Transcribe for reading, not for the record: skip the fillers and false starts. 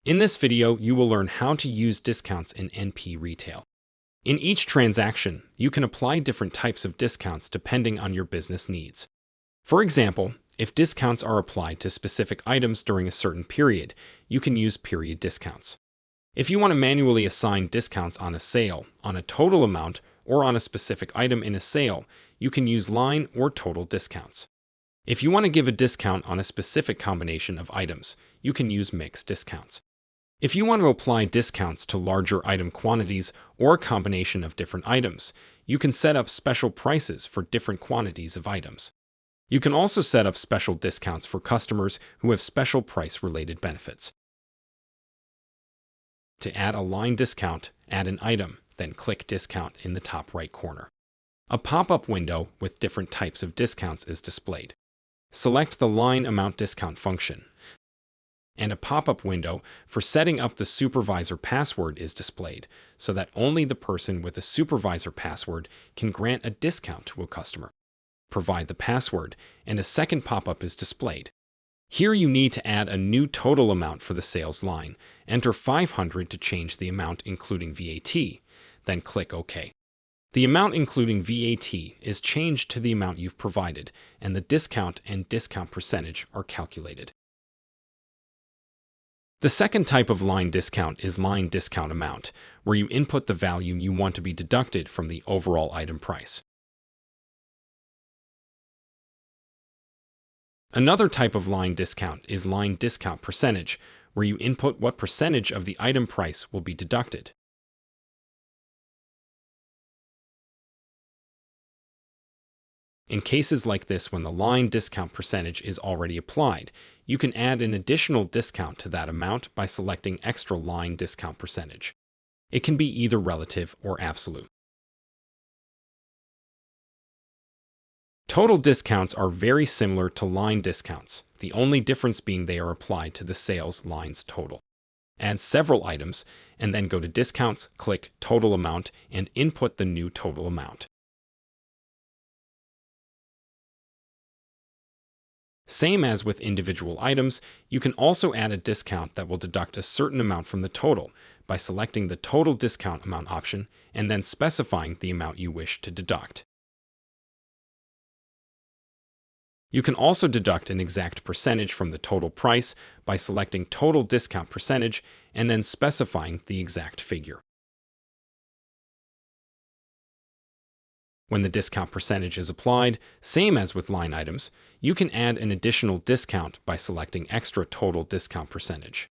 In this video, you will learn how to use discounts in NP Retail. In each transaction, you can apply different types of discounts depending on your business needs. For example, if discounts are applied to specific items during a certain period, you can use period discounts. If you want to manually assign discounts on a sale, on a total amount, or on a specific item in a sale, you can use line or total discounts. If you want to give a discount on a specific combination of items, you can use mixed discounts. If you want to apply discounts to larger item quantities or a combination of different items, you can set up special prices for different quantities of items. You can also set up special discounts for customers who have special price-related benefits. To add a line discount, add an item, then click Discount in the top right corner. A pop-up window with different types of discounts is displayed. Select the Line Amount Discount function, and a pop-up window for setting up the supervisor password is displayed, so that only the person with a supervisor password can grant a discount to a customer. Provide the password, and a second pop-up is displayed. Here you need to add a new total amount for the sales line. Enter 500 to change the amount including VAT, then click OK. The amount including VAT is changed to the amount you've provided, and the discount and discount percentage are calculated. The second type of line discount is line discount amount, where you input the value you want to be deducted from the overall item price. Another type of line discount is line discount percentage, where you input what percentage of the item price will be deducted. In cases like this, when the line discount percentage is already applied, you can add an additional discount to that amount by selecting Extra Line Discount Percentage. It can be either relative or absolute. Total discounts are very similar to line discounts, the only difference being they are applied to the sales line's total. Add several items, and then go to Discounts, click Total Amount, and input the new total amount. Same as with individual items, you can also add a discount that will deduct a certain amount from the total by selecting the Total Discount Amount option and then specifying the amount you wish to deduct. You can also deduct an exact percentage from the total price by selecting Total Discount Percentage and then specifying the exact figure. When the discount percentage is applied, same as with line items, you can add an additional discount by selecting Extra Total Discount Percentage.